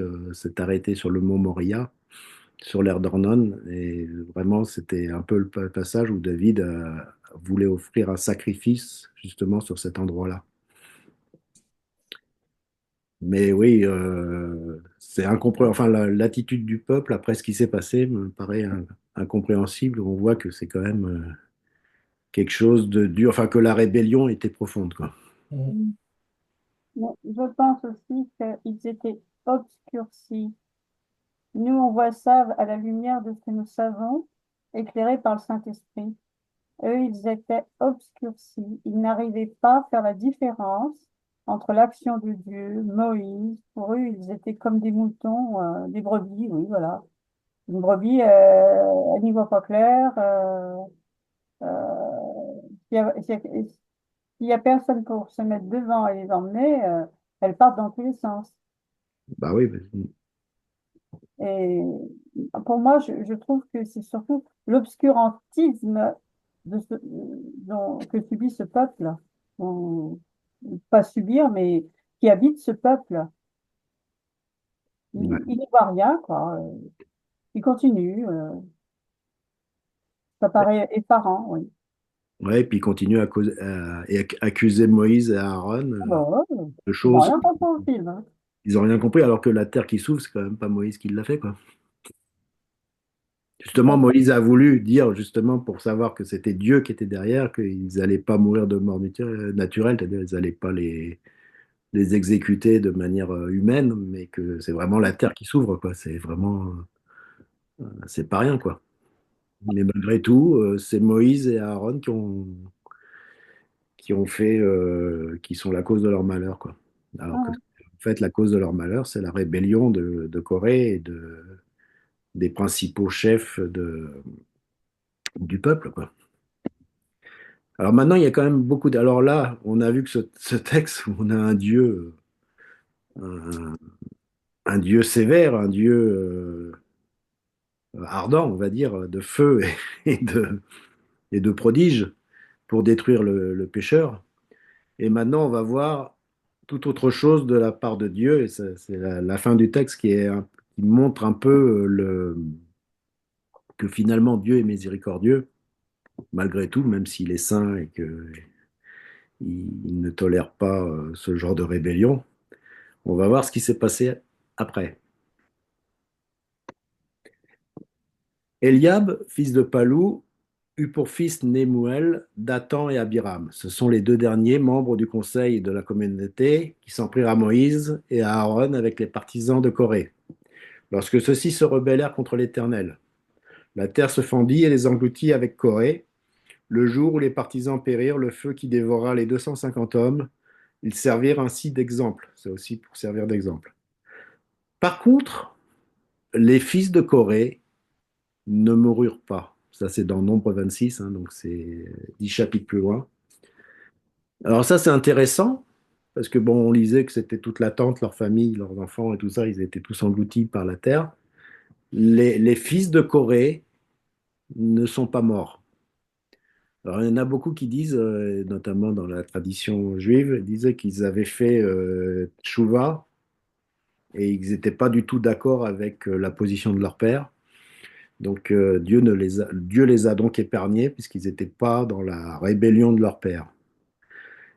sur le mont Moria, sur l'air d'Ornon. Et vraiment, c'était un peu le passage où David voulait offrir un sacrifice justement sur cet endroit-là. Mais oui, c'est incompréhensible. Enfin, l'attitude du peuple après ce qui s'est passé me paraît incompréhensible. On voit que c'est quand même quelque chose de dur. Enfin, que la rébellion était profonde, quoi.
Mhm.
Mais je pense aussi qu'ils étaient obscurcis. Nous, on voit ça à la lumière de ce que nous savons, éclairés par le Saint-Esprit. Eux, ils étaient obscurcis. Ils n'arrivaient pas à faire la différence entre l'action de Dieu, Moïse. Pour eux, ils étaient comme des moutons, des brebis, oui, voilà. Une brebis, elle n'y voit pas clair. S'il y a personne pour se mettre devant et les emmener, elles partent dans tous les sens.
Bah oui,
Et pour moi, je trouve que c'est surtout l'obscurantisme que subit ce peuple. On- Pas subir, mais qui habite ce peuple.
ouais.
Il n'y voit rien, quoi. Il continue. Ça paraît effarant, oui.
Ouais, et puis il continue et accuser Moïse et Aaron
Ah bah ouais,
de
ils n'ont
choses
rien compris au film, hein.
qu'ils n'ont rien compris, alors que la terre qui s'ouvre, c'est quand même pas Moïse qui l'a fait, quoi. Justement, Moïse a voulu dire, justement, pour savoir que c'était Dieu qui était derrière, qu'ils n'allaient pas mourir de mort naturelle, c'est-à-dire qu'ils n'allaient pas les exécuter de manière humaine, mais que c'est vraiment la terre qui s'ouvre, quoi. C'est vraiment, c'est pas rien, quoi. Mais malgré tout, c'est Moïse et Aaron qui ont fait, qui sont la cause de leur malheur, quoi. Alors que,
Ah,
en fait, la cause de leur malheur, c'est la rébellion de Corée et des principaux chefs du peuple, quoi. Alors maintenant, il y a quand même beaucoup de... Alors là, on a vu que ce texte, on a un, un Dieu sévère, un Dieu ardent, on va dire, de feu et de prodiges pour détruire le pécheur. Et maintenant, on va voir tout autre chose de la part de Dieu. Et c'est la fin du texte qui montre un peu que finalement Dieu est miséricordieux, malgré tout, même s'il est saint et qu'il ne tolère pas ce genre de rébellion. On va voir ce qui s'est passé après. Eliab, fils de Palou, eut pour fils Nemuel, Dathan et Abiram. Ce sont les deux derniers membres du conseil de la communauté qui s'en prirent à Moïse et à Aaron avec les partisans de Corée, lorsque ceux-ci se rebellèrent contre l'Éternel. La terre se fendit et les engloutit avec Corée. Le jour où les partisans périrent, le feu qui dévora les 250 hommes, ils servirent ainsi d'exemple. C'est aussi pour servir d'exemple. Par contre, les fils de Corée ne moururent pas. Ça, c'est dans Nombre 26, hein, donc c'est 10 chapitres plus loin. Alors ça, c'est intéressant parce que bon, on lisait que c'était toute l'attente, leur famille, leurs enfants et tout ça, ils étaient tous engloutis par la terre. Les fils de Corée ne sont pas morts. Alors, il y en a beaucoup qui disent, notamment dans la tradition juive, ils disaient qu'ils avaient fait tchouva et ils n'étaient pas du tout d'accord avec la position de leur père. Donc Dieu les a donc épargnés puisqu'ils n'étaient pas dans la rébellion de leur père.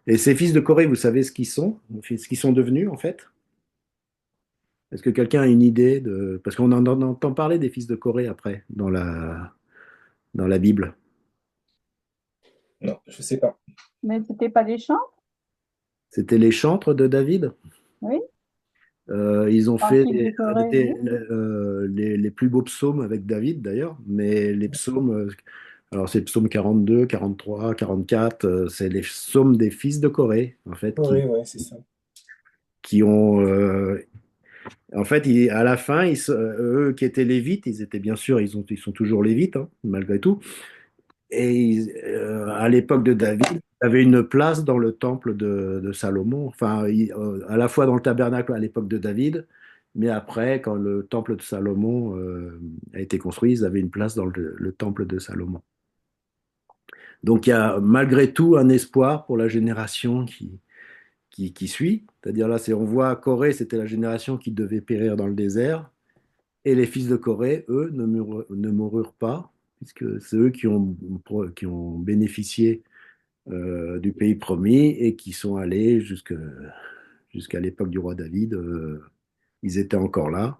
Et ces fils de Corée, vous savez ce qu'ils sont, ce qu'ils sont devenus en fait? Est-ce que quelqu'un a une idée de... Parce qu'on en entend parler des fils de Corée après dans la Bible.
Non, je sais pas.
Mais c'était pas des chants,
C'était les chantres de David.
oui.
Ils ont
Un
fait
fils de Corée, oui.
les plus beaux psaumes avec David d'ailleurs, mais les psaumes, alors c'est psaume 42, 43, 44, c'est les psaumes des fils de Corée en fait
Oui, ouais, c'est ça.
qui ont, en fait, à la fin, eux qui étaient lévites, ils étaient bien sûr, ils sont toujours lévites hein, malgré tout. Et à l'époque de David, il avait une place dans le temple de Salomon, enfin, à la fois dans le tabernacle à l'époque de David, mais après, quand le temple de Salomon a été construit, ils avaient une place dans le temple de Salomon. Donc il y a malgré tout un espoir pour la génération qui suit. C'est-à-dire là, on voit Corée, c'était la génération qui devait périr dans le désert, et les fils de Corée, eux, ne moururent pas, puisque c'est eux qui ont bénéficié du pays promis et qui sont allés jusqu'à l'époque du roi David. Ils étaient encore là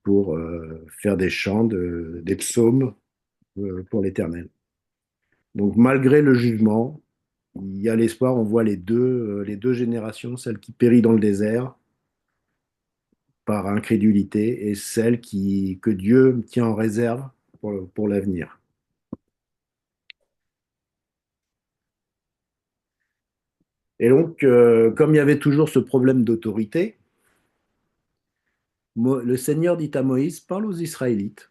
pour faire des chants, des psaumes pour l'Éternel. Donc malgré le jugement, il y a l'espoir. On voit les deux générations, celle qui périt dans le désert par incrédulité et celle que Dieu tient en réserve pour l'avenir. Et donc, comme il y avait toujours ce problème d'autorité, le Seigneur dit à Moïse, parle aux Israélites.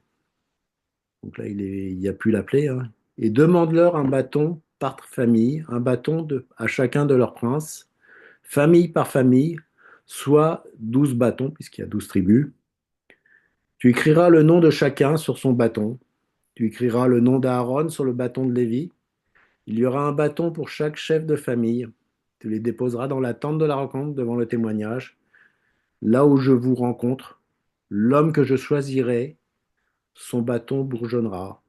Donc là, il n'y a plus l'appeler, hein, et demande-leur un bâton par famille, un bâton à chacun de leurs princes, famille par famille, soit 12 bâtons, puisqu'il y a 12 tribus. Tu écriras le nom de chacun sur son bâton. Tu écriras le nom d'Aaron sur le bâton de Lévi. Il y aura un bâton pour chaque chef de famille. Tu les déposeras dans la tente de la rencontre devant le témoignage. Là où je vous rencontre, l'homme que je choisirai, son bâton bourgeonnera.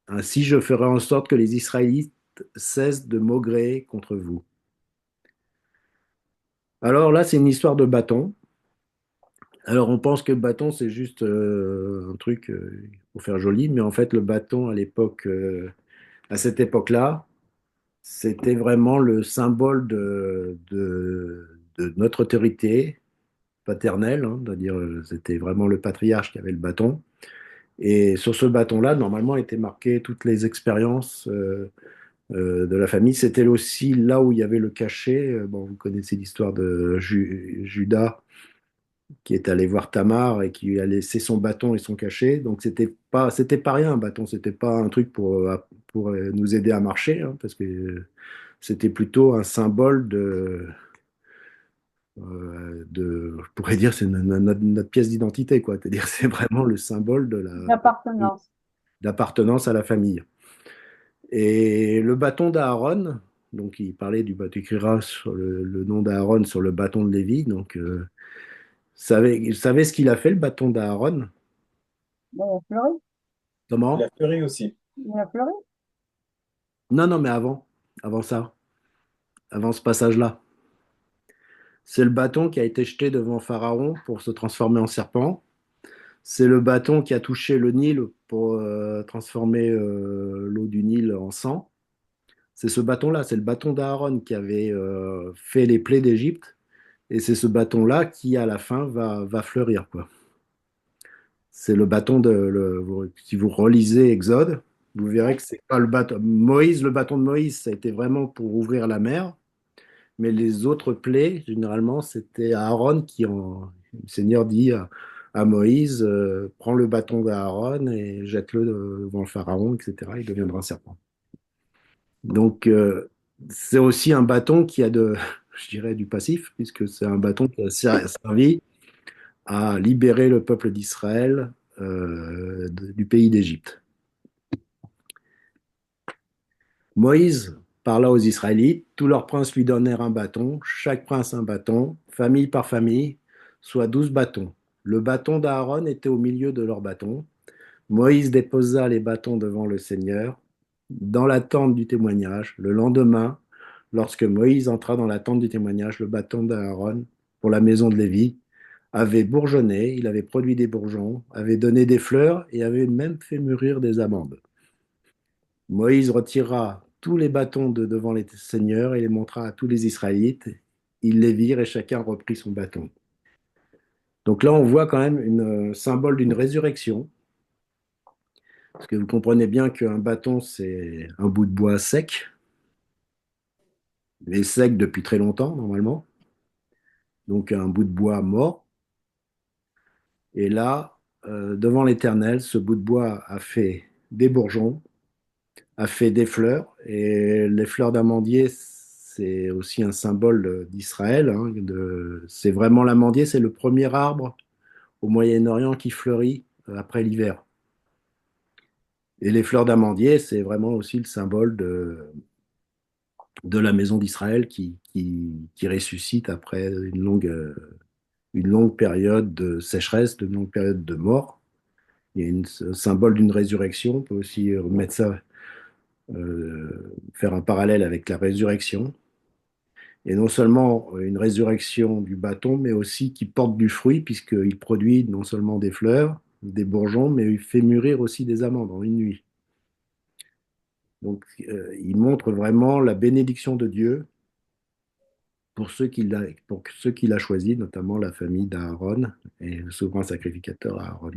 Ainsi, je ferai en sorte que les Israélites cessent de maugréer contre vous. Alors là, c'est une histoire de bâton. Alors on pense que le bâton, c'est juste un truc pour faire joli, mais en fait, le bâton à l'époque, à cette époque-là, c'était vraiment le symbole de notre autorité paternelle, hein, c'est-à-dire c'était vraiment le patriarche qui avait le bâton. Et sur ce bâton-là, normalement, étaient marquées toutes les expériences de la famille. C'était aussi là où il y avait le cachet. Bon, vous connaissez l'histoire de Judas qui est allé voir Tamar et qui lui a laissé son bâton et son cachet. Donc c'était pas rien un bâton. C'était pas un truc pour nous aider à marcher, hein, parce que c'était plutôt un symbole je pourrais dire, c'est notre pièce d'identité, quoi. C'est-à-dire, c'est vraiment le symbole
D'appartenance.
d'appartenance à la famille. Et le bâton d'Aaron, donc il parlait du bâton, il écrira sur le nom d'Aaron sur le bâton de Lévi. Donc, vous savez ce qu'il a fait, le bâton d'Aaron?
Il a fleuri.
Il a
Comment?
fleuri aussi.
Il a fleuri.
Non, non, mais avant ça, avant ce passage-là. C'est le bâton qui a été jeté devant Pharaon pour se transformer en serpent. C'est le bâton qui a touché le Nil pour transformer l'eau du Nil en sang. C'est ce bâton-là, c'est le bâton d'Aaron qui avait fait les plaies d'Égypte. Et c'est ce bâton-là qui, à la fin, va fleurir, quoi. C'est le bâton si vous relisez Exode, vous verrez que c'est pas le bâton. Moïse, le bâton de Moïse, ça a été vraiment pour ouvrir la mer. Mais les autres plaies, généralement, c'était Aaron le Seigneur dit à Moïse, prends le bâton d'Aaron et jette-le devant le pharaon, etc. Il deviendra un serpent. Donc, C'est aussi un bâton qui a je dirais, du passif, puisque c'est un bâton qui a servi à libérer le peuple d'Israël du pays d'Égypte. Moïse parla aux Israélites, tous leurs princes lui donnèrent un bâton, chaque prince un bâton, famille par famille, soit 12 bâtons. Le bâton d'Aaron était au milieu de leurs bâtons. Moïse déposa les bâtons devant le Seigneur dans la tente du témoignage. Le lendemain, lorsque Moïse entra dans la tente du témoignage, le bâton d'Aaron pour la maison de Lévi avait bourgeonné, il avait produit des bourgeons, avait donné des fleurs et avait même fait mûrir des amandes. Moïse retira tous les bâtons de devant les seigneurs et les montra à tous les Israélites. Ils les virent et chacun reprit son bâton. Donc là, on voit quand même un symbole d'une résurrection. Parce que vous comprenez bien qu'un bâton, c'est un bout de bois sec, mais sec depuis très longtemps, normalement. Donc un bout de bois mort. Et là, devant l'Éternel, ce bout de bois a fait des bourgeons, a fait des fleurs. Et les fleurs d'amandier, c'est aussi un symbole d'Israël, hein, c'est vraiment l'amandier, c'est le premier arbre au Moyen-Orient qui fleurit après l'hiver. Et les fleurs d'amandier, c'est vraiment aussi le symbole de la maison d'Israël qui ressuscite après une longue période de sécheresse, une longue période de mort. Il y a un symbole d'une résurrection. On peut aussi mettre ça, faire un parallèle avec la résurrection. Et non seulement une résurrection du bâton, mais aussi qui porte du fruit, puisqu'il produit non seulement des fleurs, des bourgeons, mais il fait mûrir aussi des amandes en une nuit. Donc, il montre vraiment la bénédiction de Dieu pour ceux qu'il a choisis, notamment la famille d'Aaron et le souverain sacrificateur Aaron.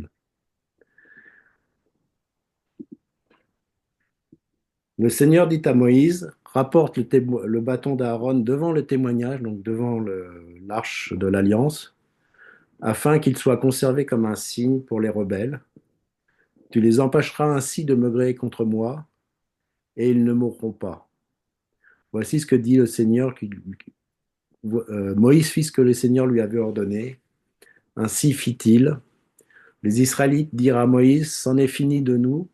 Le Seigneur dit à Moïse, rapporte le bâton d'Aaron devant le témoignage, donc devant l'arche de l'alliance, afin qu'il soit conservé comme un signe pour les rebelles. Tu les empêcheras ainsi de me gréer contre moi, et ils ne mourront pas. Voici ce que dit le Seigneur. Moïse fit ce que le Seigneur lui avait ordonné. Ainsi fit-il. Les Israélites dirent à Moïse, c'en est fini de nous.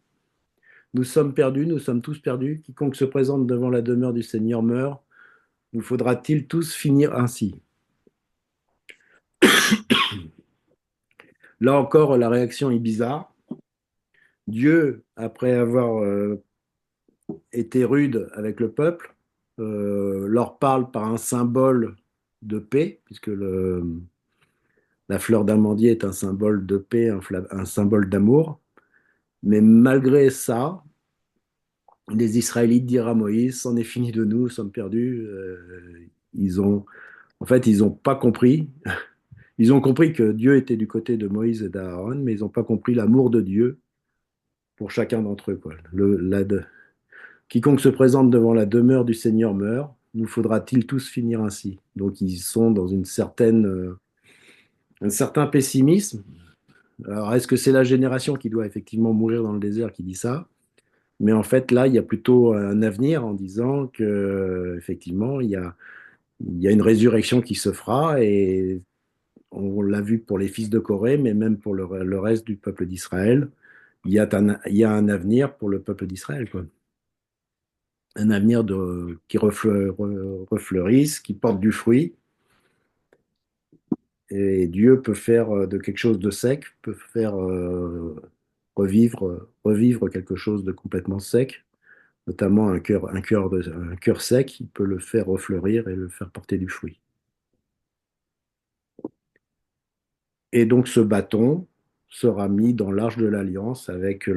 Nous sommes perdus, nous sommes tous perdus. Quiconque se présente devant la demeure du Seigneur meurt. Nous faudra-t-il tous finir ainsi? Là encore, la réaction est bizarre. Dieu, après avoir été rude avec le peuple, leur parle par un symbole de paix, puisque la fleur d'amandier est un symbole de paix, un symbole d'amour. Mais malgré ça, les Israélites dirent à Moïse, c'en est fini de nous, nous sommes perdus. En fait, ils n'ont pas compris. Ils ont compris que Dieu était du côté de Moïse et d'Aaron, mais ils n'ont pas compris l'amour de Dieu pour chacun d'entre eux, quoi. Quiconque se présente devant la demeure du Seigneur meurt. Nous faudra-t-il tous finir ainsi? Donc ils sont dans un certain pessimisme. Alors est-ce que c'est la génération qui doit effectivement mourir dans le désert qui dit ça? Mais en fait là, il y a plutôt un avenir en disant que effectivement il y a une résurrection qui se fera et on l'a vu pour les fils de Corée, mais même pour le reste du peuple d'Israël. Il y a un avenir pour le peuple d'Israël, quoi. Un avenir refleurisse, qui porte du fruit. Et Dieu peut faire de quelque chose de sec, peut faire revivre quelque chose de complètement sec, notamment un cœur sec, il peut le faire refleurir et le faire porter du fruit. Et donc ce bâton sera mis dans l'arche de l'alliance avec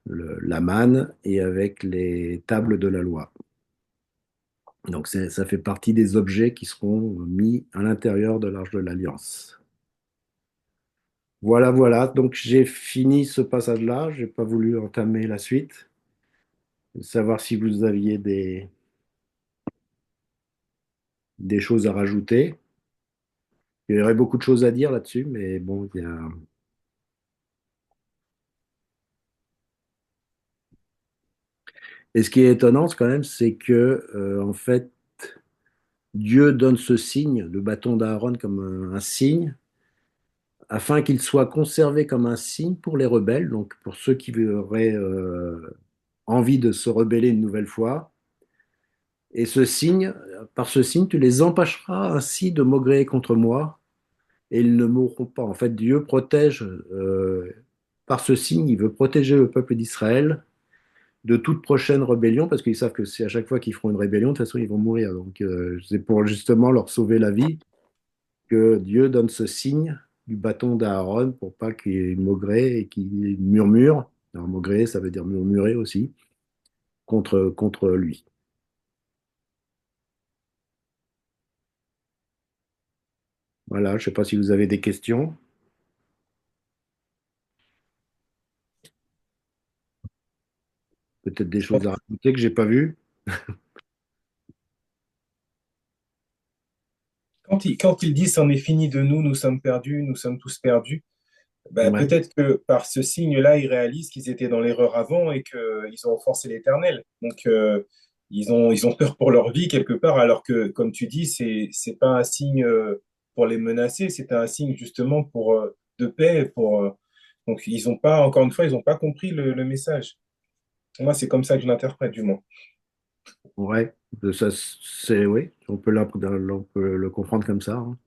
la manne et avec les tables de la loi. Donc ça fait partie des objets qui seront mis à l'intérieur de l'Arche de l'Alliance. Voilà, voilà. Donc j'ai fini ce passage-là. J'ai pas voulu entamer la suite. Savoir si vous aviez des choses à rajouter. Il y aurait beaucoup de choses à dire là-dessus, mais bon, il y a... Et ce qui est étonnant, quand même, c'est que, en fait, Dieu donne ce signe, le bâton d'Aaron, comme un signe, afin qu'il soit conservé comme un signe pour les rebelles, donc pour ceux qui auraient envie de se rebeller une nouvelle fois. Et ce signe, par ce signe, tu les empêcheras ainsi de maugréer contre moi, et ils ne mourront pas. En fait, Dieu protège, par ce signe, il veut protéger le peuple d'Israël de toute prochaine rébellion, parce qu'ils savent que c'est à chaque fois qu'ils feront une rébellion, de toute façon, ils vont mourir. Donc, c'est pour justement leur sauver la vie que Dieu donne ce signe du bâton d'Aaron pour pas qu'il maugréent et qu'il murmure. Alors, maugréer, ça veut dire murmurer aussi, contre lui. Voilà, je ne sais pas si vous avez des questions, peut-être des choses à rajouter que j'ai pas vues.
Quand il dit c'en est fini de nous, nous sommes perdus, nous sommes tous perdus, ben,
Ouais,
peut-être que par ce signe-là, ils réalisent qu'ils étaient dans l'erreur avant et qu'ils ont offensé l'Éternel. Donc, ils ont peur pour leur vie quelque part, alors que, comme tu dis, c'est pas un signe pour les menacer, c'est un signe justement de paix. Donc, ils ont pas, encore une fois, ils n'ont pas compris le message. Moi, c'est comme ça que je l'interprète, du moins.
ouais, ça, c'est, oui, on peut le comprendre comme ça, hein.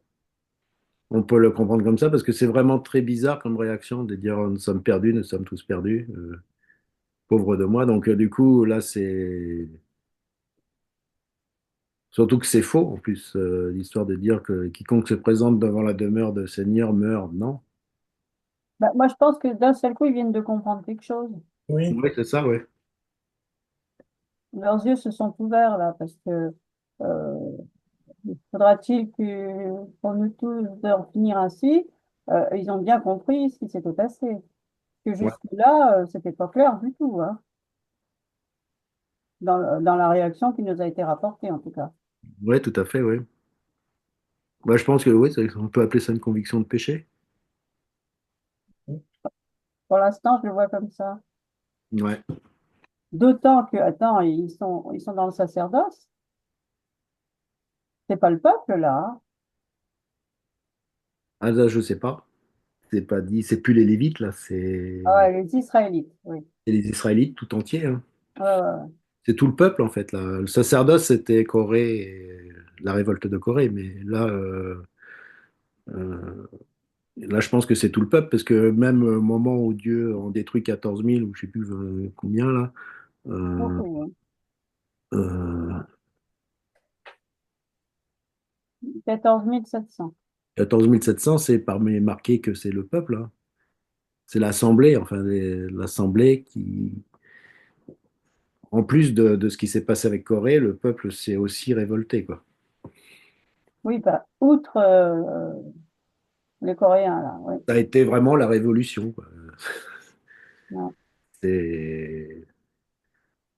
On peut le comprendre comme ça parce que c'est vraiment très bizarre comme réaction de dire nous sommes perdus, nous sommes tous perdus, pauvre de moi. Donc, du coup, là, c'est surtout que c'est faux en plus, l'histoire de dire que quiconque se présente devant la demeure de Seigneur meurt. Non.
Bah, moi, je pense que d'un seul coup, ils viennent de comprendre quelque chose.
Oui,
Oui, c'est ça, oui.
Leurs yeux se sont ouverts là, parce que euh, faudra-t-il que pour nous tous d'en finir ainsi, ils ont bien compris ce qui s'était passé. Que
Ouais,
jusque-là, c'était pas clair du tout, hein, dans la réaction qui nous a été rapportée en tout cas.
ouais, tout à fait, oui. Bah, je pense que oui, on peut appeler ça une conviction de péché.
Pour l'instant, je le vois comme ça.
Ouais.
D'autant que, attends, ils sont dans le sacerdoce. C'est pas le peuple là, hein.
Ah, là, je sais pas. C'est pas dit, c'est plus les Lévites, là,
Ah ouais, les Israélites, oui.
c'est les Israélites tout entiers, hein.
Ouais, ouais, ouais.
C'est tout le peuple, en fait, là. Le sacerdoce, c'était Corée, la révolte de Corée, mais là, euh, là, je pense que c'est tout le peuple, parce que même au moment où Dieu en détruit 14 000, ou je sais plus combien, là, euh,
Beaucoup, hein.
euh,
14 700.
14 700, c'est parmi marqué que c'est le peuple, hein. C'est l'Assemblée, enfin, l'Assemblée qui, en plus de ce qui s'est passé avec Corée, le peuple s'est aussi révolté, quoi.
Oui, bah, outre les Coréens là, oui.
Ça a été vraiment la révolution, quoi.
Non.
C'est-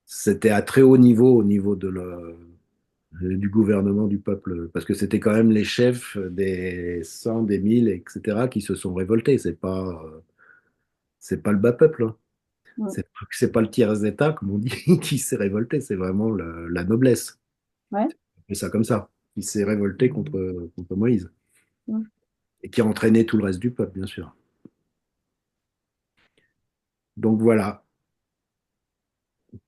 C'était à très haut niveau, au niveau du gouvernement du peuple, parce que c'était quand même les chefs des 100, des 1000, etc., qui se sont révoltés. C'est pas le bas peuple, hein.
Mm.
C'est pas le tiers état, comme on dit, qui s'est révolté. C'est vraiment la noblesse.
Ouais.
Et ça comme ça, qui s'est révolté contre Moïse
Mm.
et qui a entraîné tout le reste du peuple, bien sûr. Donc voilà.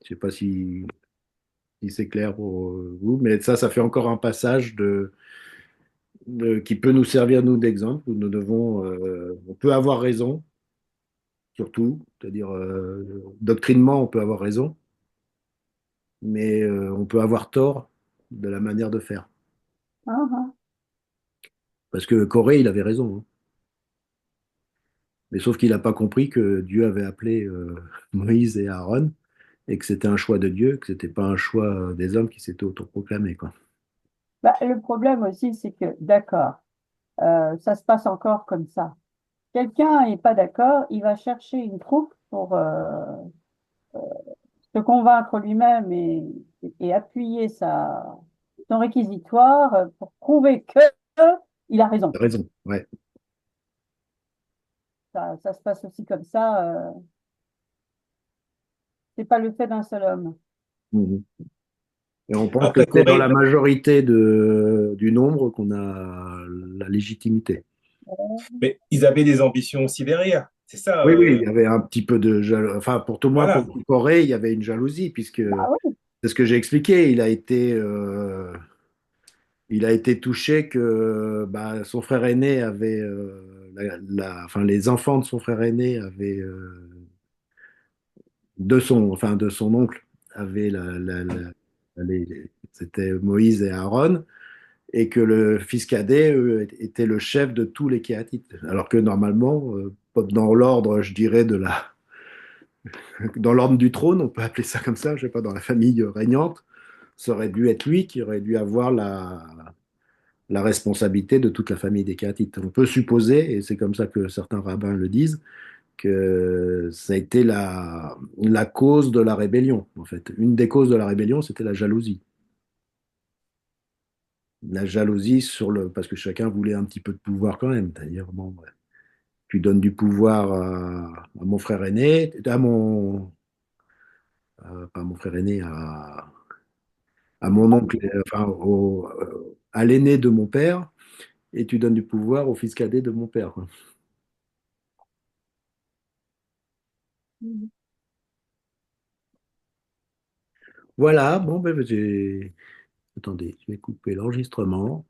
Je sais pas si c'est clair pour vous, mais ça fait encore un passage qui peut nous servir, nous, d'exemple, où nous devons, on peut avoir raison, surtout, c'est-à-dire, doctrinement, on peut avoir raison, mais on peut avoir tort de la manière de faire.
Ah, ah.
Parce que Corée, il avait raison, hein. Mais sauf qu'il n'a pas compris que Dieu avait appelé Moïse et Aaron, et que c'était un choix de Dieu, que c'était pas un choix des hommes qui s'étaient autoproclamés, quoi.
Bah, le problème aussi, c'est que, d'accord, ça se passe encore comme ça. Quelqu'un n'est pas d'accord, il va chercher une troupe pour se convaincre lui-même et appuyer son réquisitoire pour prouver que il a raison.
Il a raison, ouais.
Ça se passe aussi comme ça. C'est pas le fait d'un seul homme.
Mhm. Et on pense que
Après, c'est
c'est dans
vrai,
la majorité du nombre qu'on a la légitimité.
mais ils avaient des ambitions aussi derrière. C'est ça.
Oui, oui, il y avait un petit peu de enfin pour tout moi, pour
Voilà.
le Corée, il y avait une jalousie, puisque
Bah oui.
c'est ce que j'ai expliqué. Il a été touché que bah, son frère aîné avait, enfin, les enfants de son frère aîné avaient, enfin, de son oncle, avaient c'était Moïse et Aaron, et que le fils cadet était le chef de tous les Kéatites. Alors que normalement, dans l'ordre, je dirais, dans l'ordre du trône, on peut appeler ça comme ça, je sais pas, dans la famille régnante, ça aurait dû être lui qui aurait dû avoir la responsabilité de toute la famille des Kéatites. On peut supposer, et c'est comme ça que certains rabbins le disent, que ça a été la cause de la rébellion, en fait. Une des causes de la rébellion, c'était la jalousie. La jalousie parce que chacun voulait un petit peu de pouvoir quand même. C'est-à-dire, bon, ouais, tu donnes du pouvoir à mon frère aîné, pas à mon frère aîné, à mon oncle, enfin, à l'aîné de mon père, et tu donnes du pouvoir au fils cadet de mon père, quoi.
Mhm.
Voilà, bon, ben, attendez, je vais couper l'enregistrement.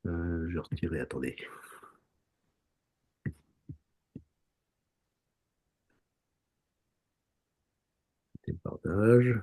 Je vais retirer, attendez. Partage.